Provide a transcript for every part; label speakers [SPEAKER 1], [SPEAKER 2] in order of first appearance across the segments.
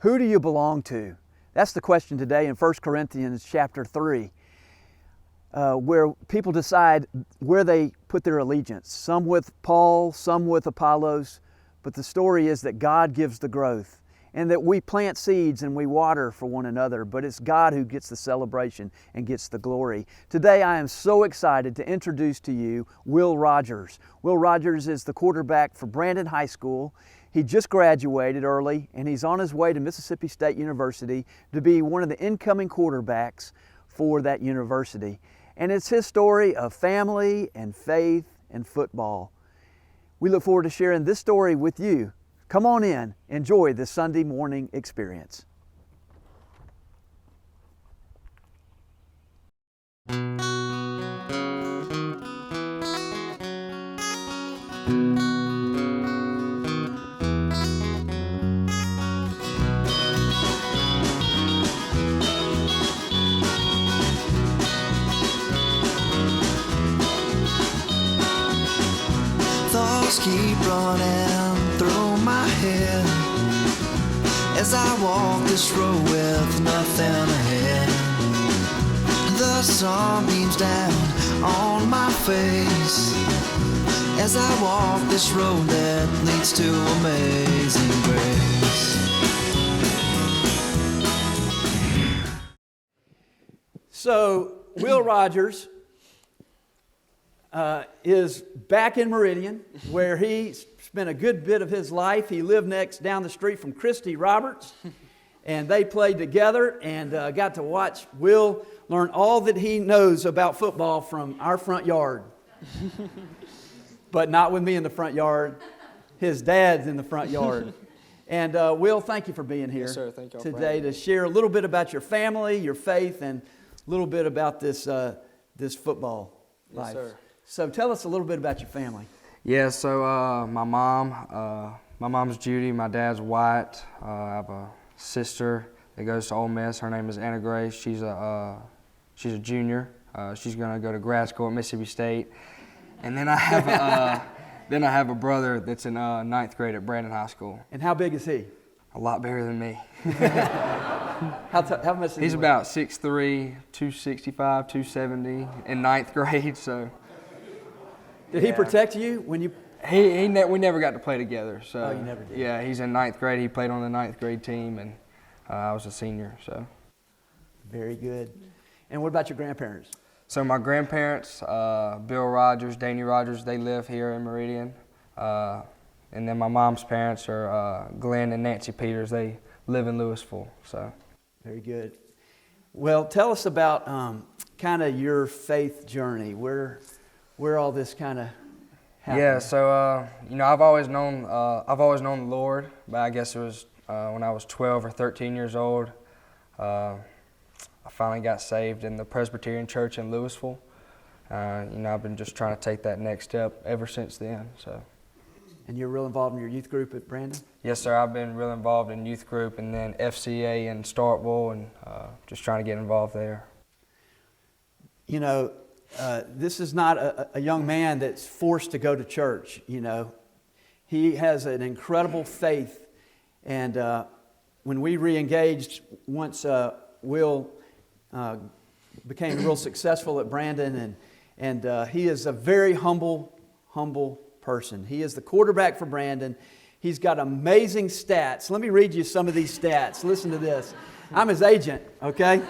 [SPEAKER 1] Who do you belong to? That's the question today in 1 Corinthians chapter 3, where people decide where they put their allegiance. Some with Paul, some with Apollos, but the story is that God gives the growth and that we plant seeds and we water for one another, but it's God who gets the celebration and gets the glory. Today I am so excited to introduce to you Will Rogers. Will Rogers is the quarterback for Brandon High School. He just graduated early and he's on his way to Mississippi State University to be one of the incoming quarterbacks for that university. And it's his story of family and faith and football. We look forward to sharing this story with you. Come on in, enjoy this Sunday morning experience.
[SPEAKER 2] Thoughts keep running through my head as I walk this road with nothing ahead. The sun beams down on my face as I walk this road that leads to amazing grace.
[SPEAKER 1] So, Will Rogers is back in Meridian, where he spent a good bit of his life. He lived down the street from Christy Roberts, and they played together and got to watch Will learn all that he knows about football from our front yard. But not with me in the front yard. His dad's in the front yard. And Will, thank you for being here.
[SPEAKER 3] Yes, sir. Thank you all
[SPEAKER 1] today to share a little bit about your family, your faith, and a little bit about this football life.
[SPEAKER 3] Yes, sir.
[SPEAKER 1] So tell us a little bit about your family.
[SPEAKER 3] Yeah, so my mom's Judy, my dad's Wyatt. I have a sister that goes to Ole Miss. Her name is Anna Grace. She's a junior. She's going to go to grad school at Mississippi State. And then I have a brother that's in ninth grade at Brandon High School.
[SPEAKER 1] And how big is he?
[SPEAKER 3] A lot bigger than me.
[SPEAKER 1] How much?
[SPEAKER 3] He's about 6'3", 265, 270 in ninth grade. So.
[SPEAKER 1] Did he protect you when you?
[SPEAKER 3] We never got to play together. So.
[SPEAKER 1] Oh, you never did.
[SPEAKER 3] Yeah, he's in ninth grade. He played on the ninth grade team, and I was a senior. So.
[SPEAKER 1] Very good. And what about your grandparents?
[SPEAKER 3] So my grandparents, Bill Rogers, Danny Rogers, they live here in Meridian. And then my mom's parents are Glenn and Nancy Peters. They live in Louisville. So. Very
[SPEAKER 1] good. Well, tell us about kind of your faith journey. Where all this kind of happened.
[SPEAKER 3] Yeah, so I've always known the Lord, but I guess it was when I was 12 or 13 years old. I finally got saved in the Presbyterian Church in Louisville. I've been just trying to take that next step ever since then. So.
[SPEAKER 1] And you're real involved in your youth group at Brandon?
[SPEAKER 3] Yes, sir. I've been real involved in youth group and then FCA in Starkville, and just trying to get involved there.
[SPEAKER 1] This is not a young man that's forced to go to church. He has an incredible faith, and when we re-engaged once Will became real successful at Brandon, and he is a very humble person. He is the quarterback for Brandon. He's got amazing stats. Let me read you some of these stats. Listen to this. I'm his agent, okay?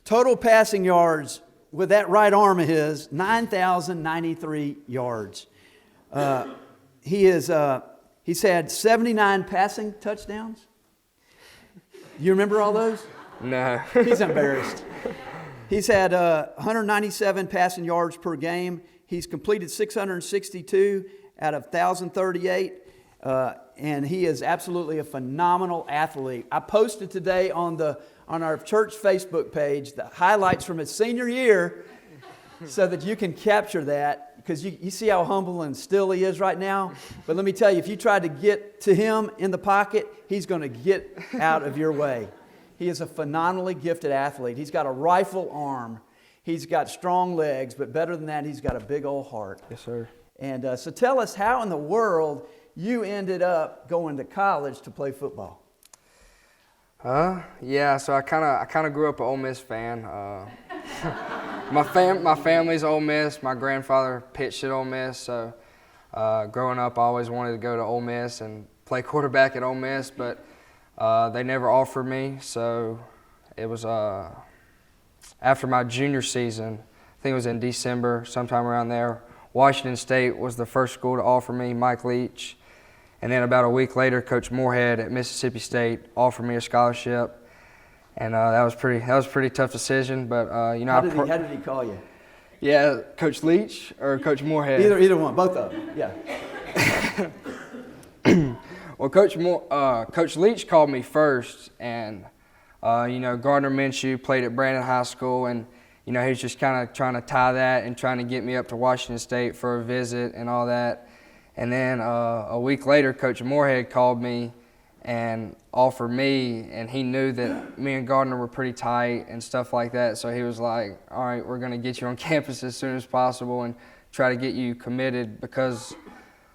[SPEAKER 1] Total passing yards with that right arm of his, 9,093 yards. He's had 79 passing touchdowns. You remember all those?
[SPEAKER 3] No.
[SPEAKER 1] He's embarrassed. He's had 197 passing yards per game. He's completed 662 out of 1,038. And he is absolutely a phenomenal athlete. I posted today on our church Facebook page the highlights from his senior year so that you can capture that, because you see how humble and still he is right now. But let me tell you, if you tried to get to him in the pocket, he's going to get out of your way. He is a phenomenally gifted athlete. He's got a rifle arm. He's got strong legs, but better than that, he's got a big old heart.
[SPEAKER 3] Yes, sir.
[SPEAKER 1] And so tell us, how in the world you ended up going to college to play football.
[SPEAKER 3] Yeah. So I kind of grew up an Ole Miss fan. My family's Ole Miss. My grandfather pitched at Ole Miss, so growing up, I always wanted to go to Ole Miss and play quarterback at Ole Miss, but they never offered me. So it was after my junior season, I think it was in December, sometime around there. Washington State was the first school to offer me, Mike Leach. And then about a week later, Coach Moorhead at Mississippi State offered me a scholarship. And that was a pretty tough decision, but
[SPEAKER 1] How did he call you?
[SPEAKER 3] Yeah, Coach Leach or Coach Moorhead.
[SPEAKER 1] Either one, both of them. Yeah.
[SPEAKER 3] Well, Coach Leach called me first, and Gardner Minshew played at Brandon High School, and he was just kind of trying to tie that and trying to get me up to Washington State for a visit and all that. And then a week later, Coach Moorhead called me and offered me, and he knew that me and Gardner were pretty tight and stuff like that. So he was like, all right, we're going to get you on campus as soon as possible and try to get you committed, because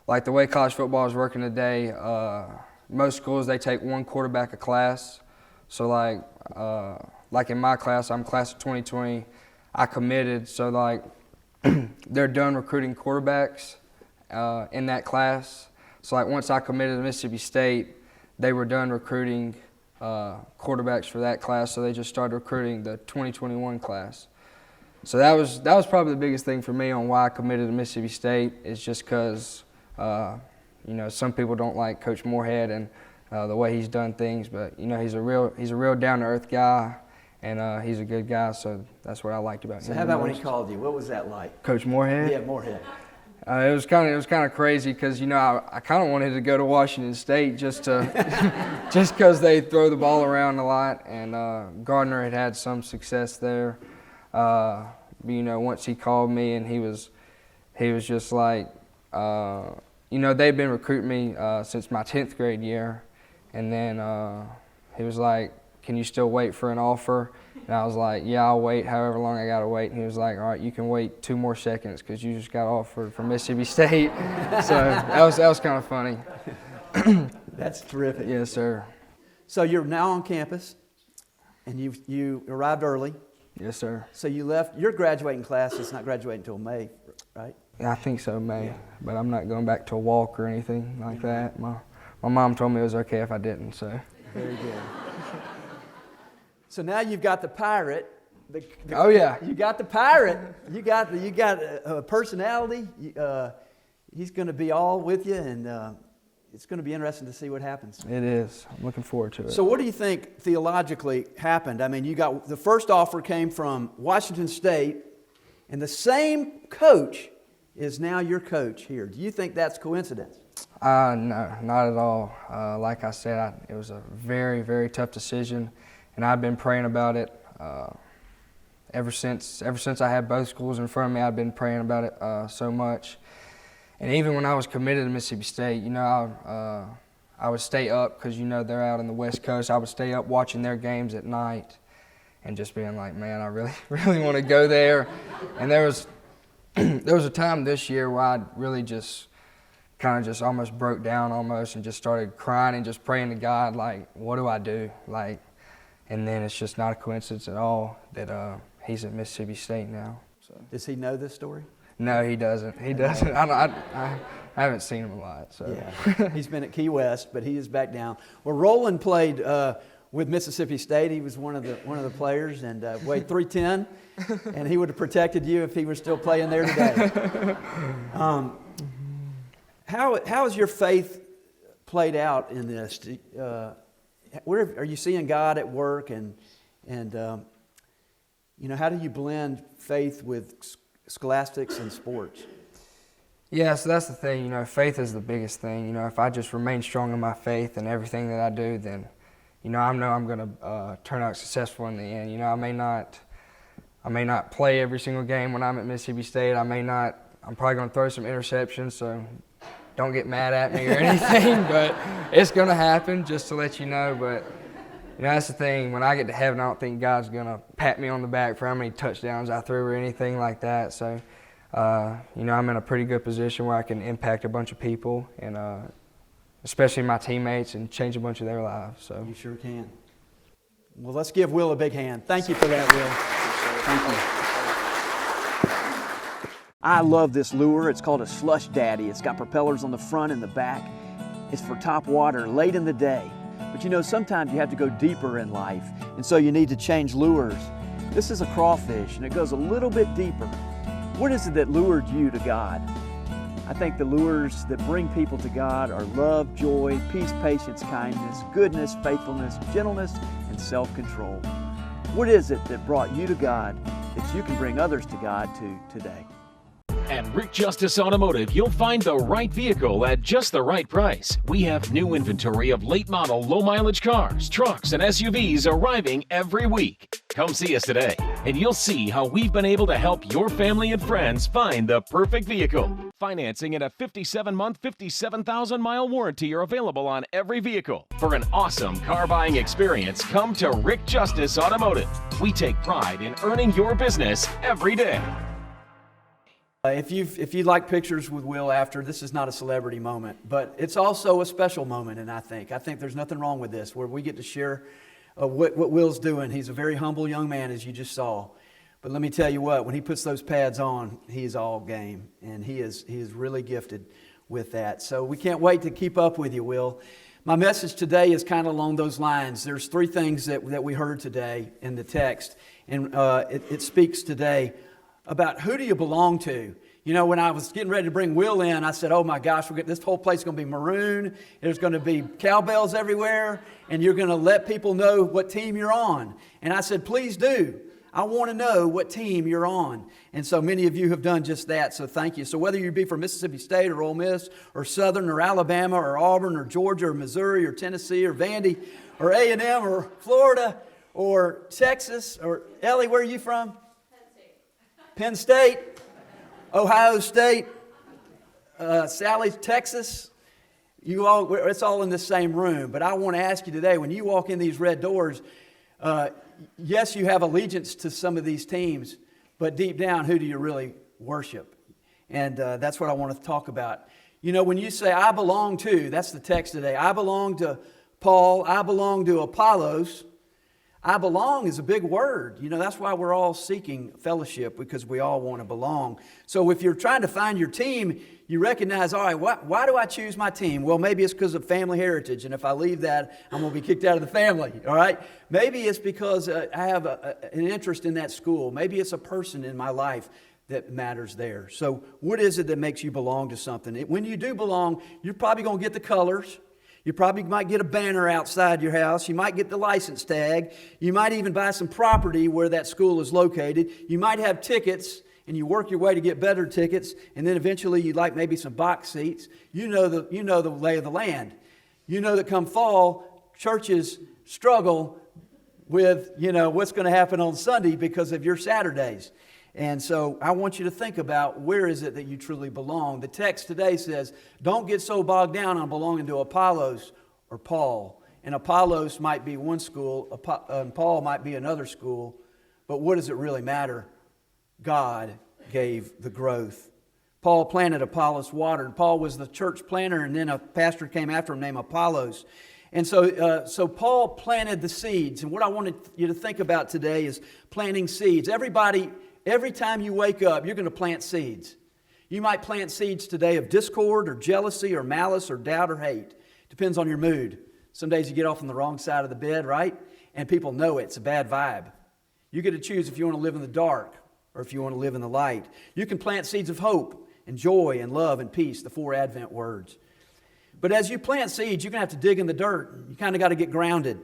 [SPEAKER 3] like the way college football is working today, most schools, they take one quarterback a class. So like in my class, I'm class of 2020, I committed. So like they're done recruiting quarterbacks in that class. So like once I committed to Mississippi State, they were done recruiting quarterbacks for that class, so they just started recruiting the 2021 class. So that was probably the biggest thing for me on why I committed to Mississippi State, is just because some people don't like Coach Moorhead and the way he's done things, but he's a real down-to-earth guy, and he's a good guy, so that's what I liked about him.
[SPEAKER 1] So how about when he called you? What was that like?
[SPEAKER 3] Coach Moorhead?
[SPEAKER 1] Yeah, Moorhead.
[SPEAKER 3] It was kind of crazy because I kind of wanted to go to Washington State just because they throw the ball around a lot, and Gardner had some success there. But, once he called me, and he was just like, they've been recruiting me since my 10th grade year, and then he was like, can you still wait for an offer? And I was like, yeah, I'll wait however long I got to wait. And he was like, all right, you can wait 2 more seconds because you just got offered from Mississippi State. So that was kind of funny.
[SPEAKER 1] That's terrific.
[SPEAKER 3] Yes, sir.
[SPEAKER 1] So you're now on campus, and you arrived early.
[SPEAKER 3] Yes, sir.
[SPEAKER 1] So you left. Your graduating class is not graduating until May, right?
[SPEAKER 3] Yeah, I think so, May. But I'm not going back to a walk or anything like that. My mom told me it was okay if I didn't. So.
[SPEAKER 1] Very good. So now you've got the pirate.
[SPEAKER 3] Oh yeah.
[SPEAKER 1] You got the pirate. You got a personality. He's going to be all with you, and it's going to be interesting to see what happens.
[SPEAKER 3] It is. I'm looking forward to it.
[SPEAKER 1] So what do you think theologically happened? I mean, you got the first offer came from Washington State, and the same coach is now your coach here. Do you think that's coincidence?
[SPEAKER 3] No, not at all. Like I said, it was a very, very tough decision. And I've been praying about it ever since I had both schools in front of me. I've been praying about it so much. And even when I was committed to Mississippi State, I would stay up because they're out on the West Coast. I would stay up watching their games at night, and just being like, man, I really, really want to go there. And there was a time this year where I really just kind of just almost broke down and just started crying and just praying to God, like, what do I do? And then it's just not a coincidence at all that he's at Mississippi State now. So.
[SPEAKER 1] Does he know this story?
[SPEAKER 3] No, he doesn't. I haven't seen him a lot. So.
[SPEAKER 1] Yeah. He's been at Key West, but he is back down. Well, Roland played with Mississippi State. He was one of the players, and weighed 310, and he would have protected you if he were still playing there today. How has your faith played out in this? Where are you seeing God at work, and how do you blend faith with scholastics and sports?
[SPEAKER 3] Yeah, so that's the thing. Faith is the biggest thing. If I just remain strong in my faith and everything that I do, then I know I'm going to turn out successful in the end. I may not play every single game when I'm at Mississippi State. I'm probably going to throw some interceptions, so don't get mad at me or anything, but it's going to happen, just to let you know. But that's the thing. When I get to heaven, I don't think God's going to pat me on the back for how many touchdowns I threw or anything like that. So, I'm in a pretty good position where I can impact a bunch of people, and especially my teammates, and change a bunch of their lives. So
[SPEAKER 1] You sure can. Well, let's give Will a big hand. Thank you for that, Will. Thank you. I love this lure. It's called a Slush Daddy. It's got propellers on the front and the back. It's for top water late in the day. But you know, sometimes you have to go deeper in life, and so you need to change lures. This is a crawfish, and it goes a little bit deeper. What is it that lured you to God? I think the lures that bring people to God are love, joy, peace, patience, kindness, goodness, faithfulness, gentleness, and self-control. What is it that brought you to God that you can bring others to God too today?
[SPEAKER 4] At Rick Justice Automotive, you'll find the right vehicle at just the right price. We have new inventory of late model, low mileage cars, trucks, and SUVs arriving every week. Come see us today, and you'll see how we've been able to help your family and friends find the perfect vehicle. Financing and a 57-month, 57,000-mile warranty are available on every vehicle. For an awesome car buying experience, come to Rick Justice Automotive. We take pride in earning your business every day.
[SPEAKER 1] If you like pictures with Will after, this is not a celebrity moment, but it's also a special moment, and I think there's nothing wrong with this, where we get to share what Will's doing. He's a very humble young man, as you just saw. But let me tell you what, when he puts those pads on, he's all game, and he is really gifted with that. So we can't wait to keep up with you, Will. My message today is kind of along those lines. There's three things that we heard today in the text, and it speaks today about who do you belong to. You know, when I was getting ready to bring Will in, I said, oh my gosh, this whole place is going to be maroon. There's going to be cowbells everywhere, and you're going to let people know what team you're on. And I said, please do. I want to know what team you're on. And so many of you have done just that, so thank you. So whether you be from Mississippi State or Ole Miss or Southern or Alabama or Auburn or Georgia or Missouri or Tennessee or Vandy or A&M or Florida or Texas or Ellie, where are you from? Penn State, Ohio State, Sally, Texas. It's all in the same room. But I want to ask you today, when you walk in these red doors, yes, you have allegiance to some of these teams, but deep down, who do you really worship? And that's what I want to talk about. You know, when you say, I belong to, that's the text today. I belong to Paul. I belong to Apollos. I belong is a big word. You know, that's why we're all seeking fellowship, because we all want to belong. So if you're trying to find your team, you recognize, all right, why do I choose my team? Well, maybe it's because of family heritage, and if I leave that, I'm going to be kicked out of the family, all right? Maybe it's because I have an interest in that school. Maybe it's a person in my life that matters there. So what is it that makes you belong to something? When you do belong, you're probably going to get the colors. You probably might get a banner outside your house. You might get the license tag. You might even buy some property where that school is located. You might have tickets, and you work your way to get better tickets, and then eventually you'd like maybe some box seats. You know the lay of the land. You know that come fall, churches struggle with, what's going to happen on Sunday because of your Saturdays. And so I want you to think about, where is it that you truly belong? The text today says, don't get so bogged down on belonging to Apollos or Paul. And Apollos might be one school, and Paul might be another school. But what does it really matter? God gave the growth. Paul planted, Apollos watered. Paul was the church planter, and then a pastor came after him named Apollos. And so Paul planted the seeds. And what I wanted you to think about today is planting seeds. Every time you wake up, you're going to plant seeds. You might plant seeds today of discord or jealousy or malice or doubt or hate. Depends on your mood. Some days you get off on the wrong side of the bed, right? And people know it's a bad vibe. You get to choose if you want to live in the dark or if you want to live in the light. You can plant seeds of hope and joy and love and peace, the 4 Advent words. But as you plant seeds, you're going to have to dig in the dirt. You kind of got to get grounded.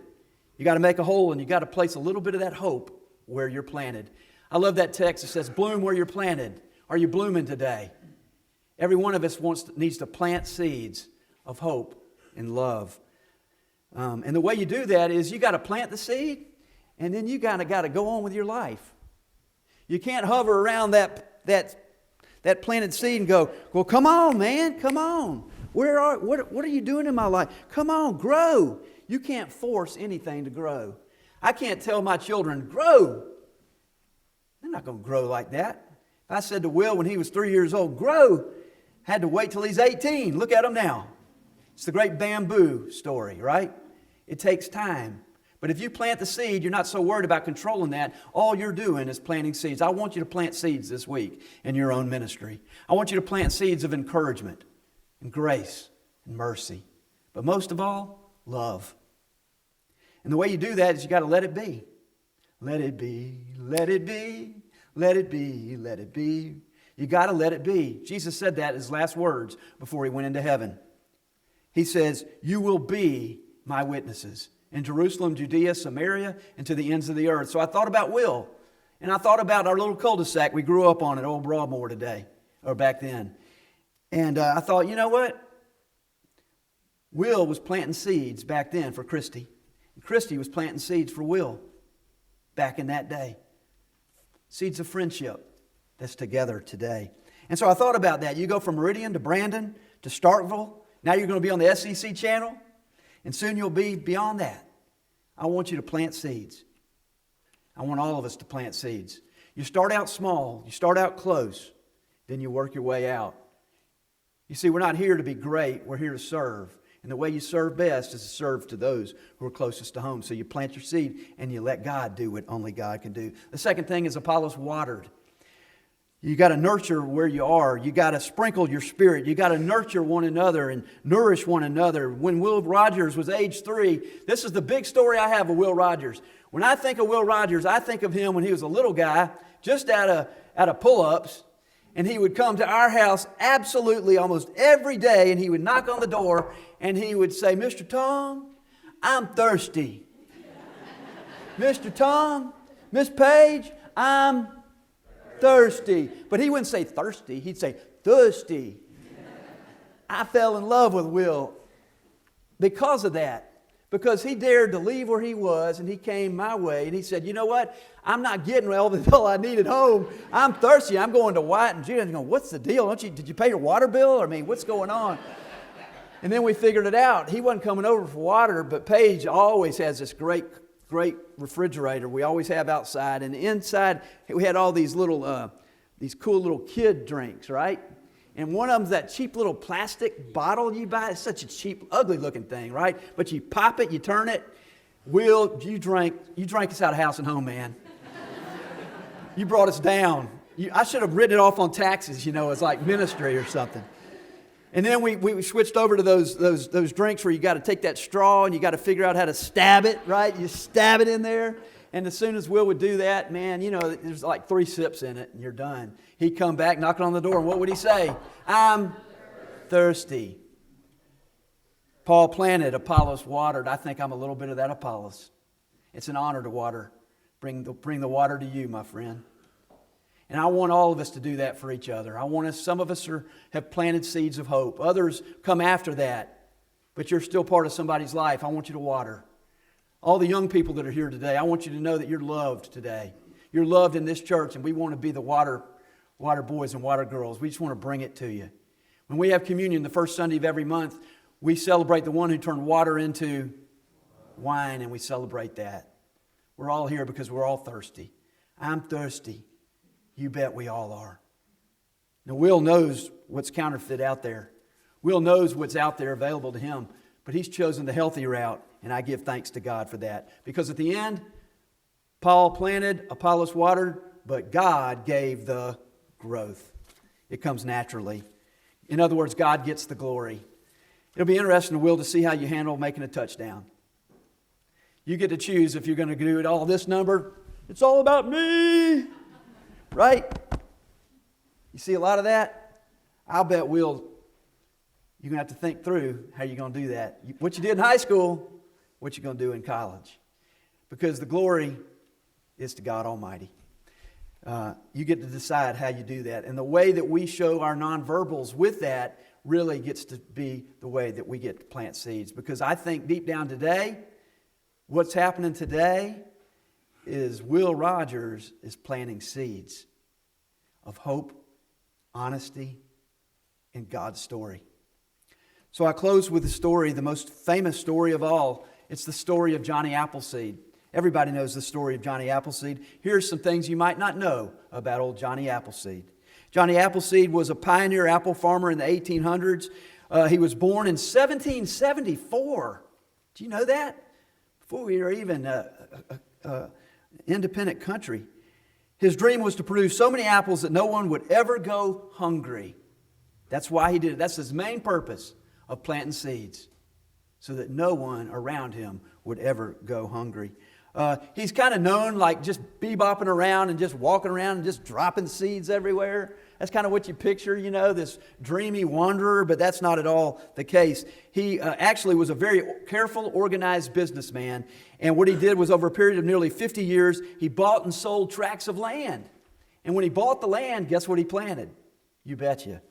[SPEAKER 1] You got to make a hole, and you got to place a little bit of that hope where you're planted. I love that text. It says, bloom where you're planted. Are you blooming today? Every one of us needs to plant seeds of hope and love. And the way you do that is you got to plant the seed, and then you got to go on with your life. You can't hover around that planted seed and go, well, come on, man, come on. What are you doing in my life? Come on, grow. You can't force anything to grow. I can't tell my children, grow. They're not going to grow like that. I said to Will when he was 3 years old, grow. Had to wait till he's 18. Look at him now. It's the great bamboo story, right? It takes time. But if you plant the seed, you're not so worried about controlling that. All you're doing is planting seeds. I want you to plant seeds this week in your own ministry. I want you to plant seeds of encouragement and grace and mercy. But most of all, love. And the way you do that is you got to let it be. Let it be, let it be, let it be, let it be. You got to let it be. Jesus said that his last words before he went into heaven. He says, you will be my witnesses in Jerusalem, Judea, Samaria, and to the ends of the earth. So I thought about Will, and I thought about our little cul-de-sac we grew up on at Old Broadmoor today, or back then. And I thought, you know what? Will was planting seeds back then for Christy. And Christy was planting seeds for Will back in that day. Seeds of friendship that's together today. And so I thought about that. You go from Meridian to Brandon to Starkville. Now you're going to be on the SEC channel. And soon you'll be beyond that. I want you to plant seeds. I want all of us to plant seeds. You start out small. You start out close. Then you work your way out. You see, we're not here to be great. We're here to serve. And the way you serve best is to serve to those who are closest to home. So you plant your seed and you let God do what only God can do. The second thing is Apollos watered. You got to nurture where you are. You got to sprinkle your spirit. You got to nurture one another and nourish one another. When Will Rogers was age 3, this is the big story I have of Will Rogers. When I think of Will Rogers, I think of him when he was a little guy, just out of pull-ups, and he would come to our house absolutely almost every day, and he would knock on the door, and he would say, Mr. Tom, I'm thirsty. Mr. Tom, Miss Page, I'm thirsty. But he wouldn't say thirsty. He'd say thirsty. I fell in love with Will because of that. Because he dared to leave where he was and he came my way and he said, you know what? I'm not getting all the bill I need at home. I'm thirsty. I'm going to White and Judah. And going, what's the deal? Did you pay your water bill? I mean, what's going on? And then we figured it out. He wasn't coming over for water, but Paige always has this great refrigerator we always have outside, and inside we had all these little these cool little kid drinks, right? And one of them's that cheap little plastic bottle you buy. It's such a cheap, ugly looking thing, right? But you pop it, you turn it. Will, you drank us out of house and home, man. You brought us down. I should have written it off on taxes, as like ministry or something. And then we switched over to those drinks where you got to take that straw and you got to figure out how to stab it, right? You stab it in there. And as soon as Will would do that, man, there's like 3 sips in it and you're done. He'd come back knocking on the door, and what would he say? I'm thirsty. Paul planted, Apollos watered. I think I'm a little bit of that Apollos. It's an honor to water. Bring the water to you, my friend. And I want all of us to do that for each other. Some of us have planted seeds of hope. Others come after that. But you're still part of somebody's life. I want you to water. All the young people that are here today, I want you to know that you're loved today. You're loved in this church, and we want to be the water boys and water girls. We just want to bring it to you. When we have communion the first Sunday of every month, we celebrate the one who turned water into wine, and we celebrate that. We're all here because we're all thirsty. I'm thirsty. You bet we all are. Now, Will knows what's counterfeit out there. Will knows what's out there available to him, but he's chosen the healthy route, and I give thanks to God for that. Because at the end, Paul planted, Apollos watered, but God gave the growth. It comes naturally. In other words, God gets the glory. It'll be interesting, Will, to see how you handle making a touchdown. You get to choose if you're going to do it all this number. It's all about me. Right? You see a lot of that? I'll bet you're going to have to think through how you're going to do that. What you did in high school, what you're going to do in college. Because the glory is to God Almighty. You get to decide how you do that. And the way that we show our nonverbals with that really gets to be the way that we get to plant seeds. Because I think deep down today, what's happening today is Will Rogers is planting seeds of hope, honesty, and God's story. So I close with the story, the most famous story of all. It's the story of Johnny Appleseed. Everybody knows the story of Johnny Appleseed. Here's some things you might not know about old Johnny Appleseed. Johnny Appleseed was a pioneer apple farmer in the 1800s. He was born in 1774. Do you know that? Before we were even an independent country. His dream was to produce so many apples that no one would ever go hungry. That's why he did it. That's his main purpose of planting seeds, so that no one around him would ever go hungry. He's kind of known like just bebopping around and just walking around and just dropping seeds everywhere. That's kind of what you picture, you know, this dreamy wanderer, but that's not at all the case. He actually was a very careful, organized businessman, and what he did was over a period of nearly 50 years, he bought and sold tracts of land. And when he bought the land, guess what he planted? You betcha.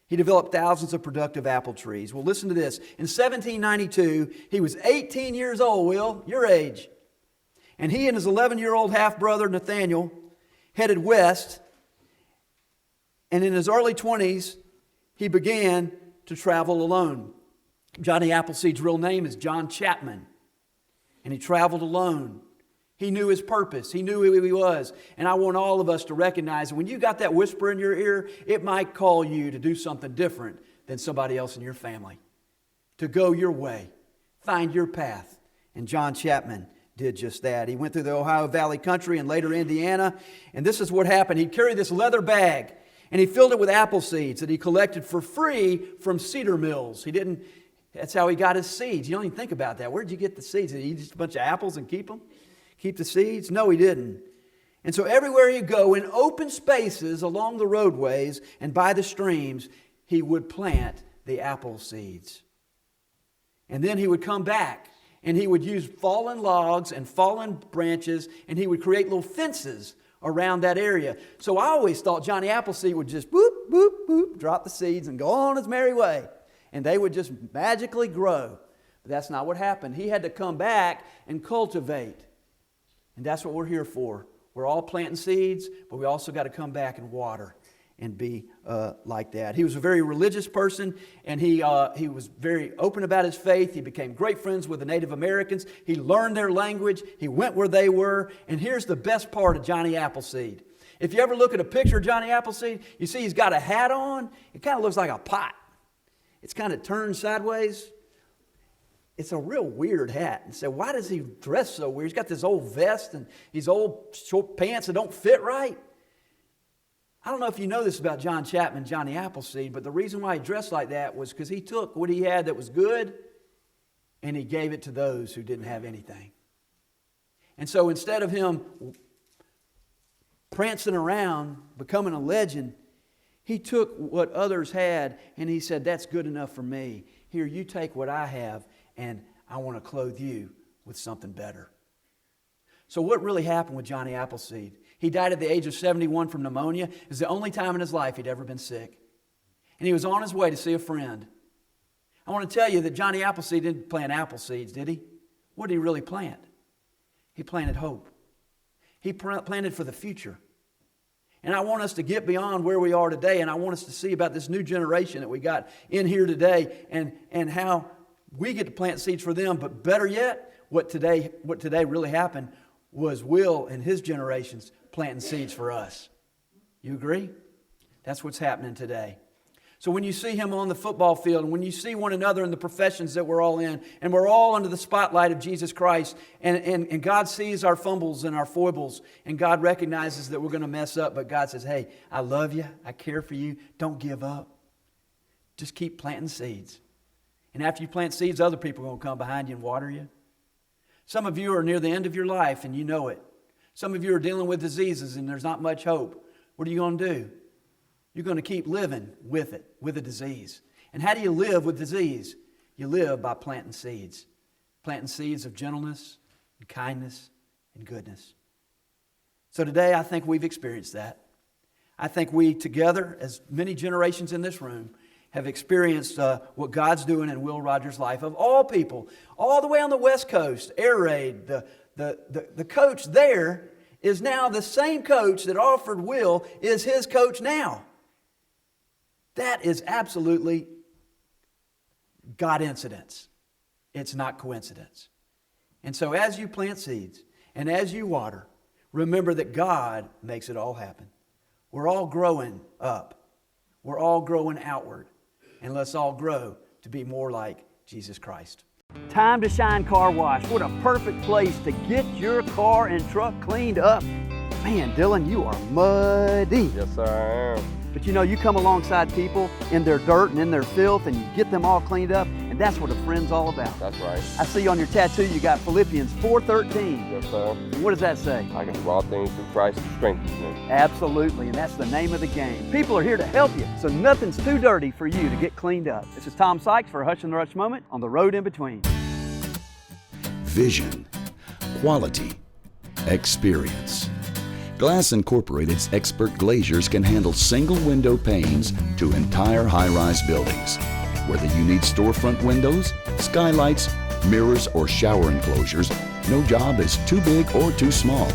[SPEAKER 1] He developed thousands of productive apple trees. Well, listen to this. In 1792, he was 18 years old, Will, your age. And he and his 11-year-old half-brother, Nathaniel, headed west. And in his early 20s, he began to travel alone. Johnny Appleseed's real name is John Chapman. And he traveled alone. He knew his purpose. He knew who he was. And I want all of us to recognize that when you got that whisper in your ear, it might call you to do something different than somebody else in your family. To go your way. Find your path. And John Chapman did just that. He went through the Ohio Valley country and later Indiana. And this is what happened. He carried this leather bag and he filled it with apple seeds that he collected for free from cedar mills. That's how he got his seeds. You don't even think about that. Where did you get the seeds? Did he eat just a bunch of apples and keep them? Keep the seeds? No, he didn't. And so everywhere he'd go, in open spaces along the roadways and by the streams, he would plant the apple seeds. And then he would come back and he would use fallen logs and fallen branches and he would create little fences around that area. So I always thought Johnny Appleseed would just boop, boop, boop, drop the seeds and go on his merry way. And they would just magically grow. But that's not what happened. He had to come back and cultivate. And that's what we're here for. We're all planting seeds, but we also got to come back and water and be like that. He was a very religious person, and he was very open about his faith. He became great friends with the Native Americans. He learned their language. He went where they were. And here's the best part of Johnny Appleseed. If you ever look at a picture of Johnny Appleseed, you see he's got a hat on. It kind of looks like a pot. It's kind of turned sideways. It's a real weird hat. And so why does he dress so weird? He's got this old vest and these old short pants that don't fit right. I don't know if you know this about John Chapman, Johnny Appleseed, but the reason why he dressed like that was because he took what he had that was good and he gave it to those who didn't have anything. And so instead of him prancing around, becoming a legend, he took what others had and he said, that's good enough for me. Here, you take what I have and I want to clothe you with something better. So what really happened with Johnny Appleseed? He died at the age of 71 from pneumonia. It was the only time in his life he'd ever been sick. And he was on his way to see a friend. I want to tell you that Johnny Appleseed didn't plant apple seeds, did he? What did he really plant? He planted hope. He planted for the future. And I want us to get beyond where we are today, and I want us to see about this new generation that we got in here today and how we get to plant seeds for them. But better yet, what today really happened was Will and his generations planting seeds for us. You agree? That's what's happening today. So when you see him on the football field, and when you see one another in the professions that we're all in, and we're all under the spotlight of Jesus Christ, and God sees our fumbles and our foibles, and God recognizes that we're going to mess up, but God says, hey, I love you, I care for you, don't give up. Just keep planting seeds. And after you plant seeds, other people are going to come behind you and water you. Some of you are near the end of your life, and you know it. Some of you are dealing with diseases, and there's not much hope. What are you going to do? You're going to keep living with it, with a disease. And how do you live with disease? You live by planting seeds. Planting seeds of gentleness and kindness and goodness. So today I think we've experienced that. I think we together, as many generations in this room, have experienced what God's doing in Will Rogers' life. Of all people, all the way on the West Coast, Air Raid, the coach there is now the same coach that offered Will is his coach now. That is absolutely God incidence. It's not coincidence. And so as you plant seeds and as you water, remember that God makes it all happen. We're all growing up. We're all growing outward. and let's all grow to be more like Jesus Christ. Time to Shine Car Wash. What a perfect place to get your car and truck cleaned up. Man, Dylan, you are muddy.
[SPEAKER 5] Yes, sir, I am.
[SPEAKER 1] But you know, you come alongside people in their dirt and in their filth and you get them all cleaned up, and that's what a friend's all about.
[SPEAKER 5] That's right.
[SPEAKER 1] I see on your tattoo you got Philippians 4:13.
[SPEAKER 5] Yes, sir.
[SPEAKER 1] And what does that say?
[SPEAKER 5] I can do all things through Christ who strengthens me.
[SPEAKER 1] Absolutely, and that's the name of the game. People are here to help you, so nothing's too dirty for you to get cleaned up. This is Tom Sykes for a Hush and Rush moment on the road in between.
[SPEAKER 6] Vision, quality, experience. Glass Incorporated's expert glaziers can handle single window panes to entire high-rise buildings. Whether you need storefront windows, skylights, mirrors, or shower enclosures, no job is too big or too small.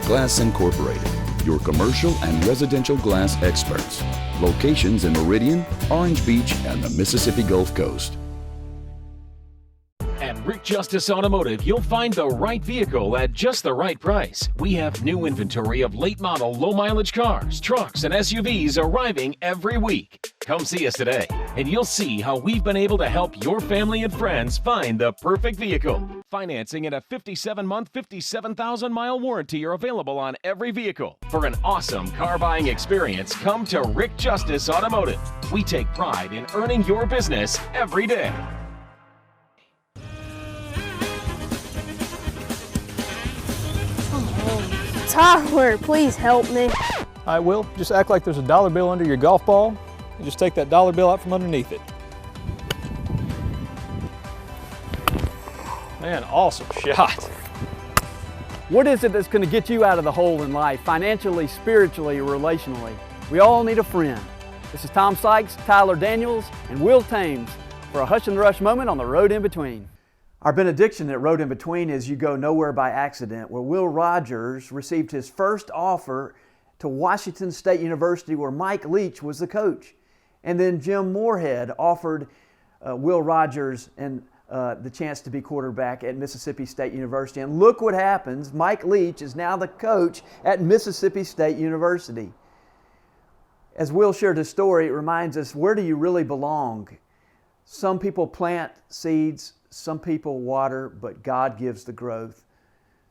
[SPEAKER 6] Glass Incorporated, your commercial and residential glass experts. Locations in Meridian, Orange Beach, and the Mississippi Gulf Coast.
[SPEAKER 4] At Rick Justice Automotive, you'll find the right vehicle at just the right price. We have new inventory of late model, low mileage cars, trucks, and SUVs arriving every week. Come see us today, and you'll see how we've been able to help your family and friends find the perfect vehicle. Financing and a 57-month, 57,000-mile warranty are available on every vehicle. For an awesome car buying experience, come to Rick Justice Automotive. We take pride in earning your business every day.
[SPEAKER 7] Tyler, please help me.
[SPEAKER 8] I will. Just act like there's a dollar bill under your golf ball and just take that dollar bill out from underneath it. Man, awesome shot.
[SPEAKER 1] What is it that's going to get you out of the hole in life, financially, spiritually, or relationally? We all need a friend. This is Tom Sykes, Tyler Daniels, and Will Thames for a Hush and Rush moment on the road in between. Our benediction at Road in Between is You Go Nowhere by Accident, where Will Rogers received his first offer to Washington State University, where Mike Leach was the coach. And then Jim Moorhead offered Will Rogers the chance to be quarterback at Mississippi State University. And look what happens. Mike Leach is now the coach at Mississippi State University. As Will shared his story, it reminds us, where do you really belong? Some people plant seeds, some people water, but God gives the growth.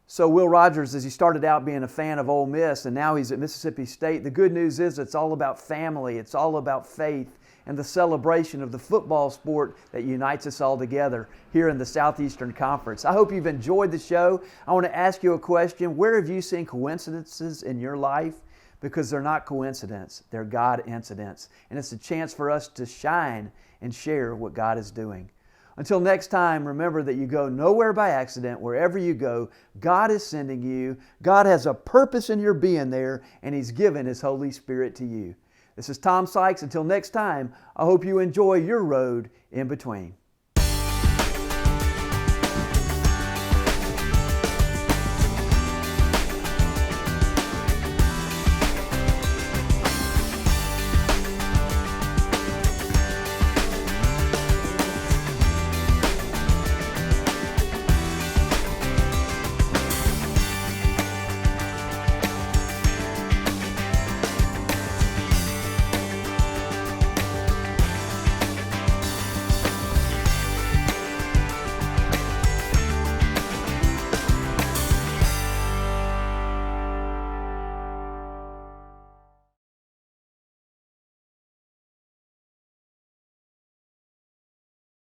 [SPEAKER 1] So Will Rogers, as he started out being a fan of Ole Miss and now he's at Mississippi State, the good news is it's all about family, it's all about faith and the celebration of the football sport that unites us all together here in the Southeastern Conference. I hope you've enjoyed the show. I want to ask you a question. Where have you seen coincidences in your life? Because they're not coincidence, they're God incidents. And it's a chance for us to shine and share what God is doing. Until next time, remember that you go nowhere by accident. Wherever you go, God is sending you. God has a purpose in your being there, and He's given His Holy Spirit to you. This is Tom Sykes. Until next time, I hope you enjoy your road in between.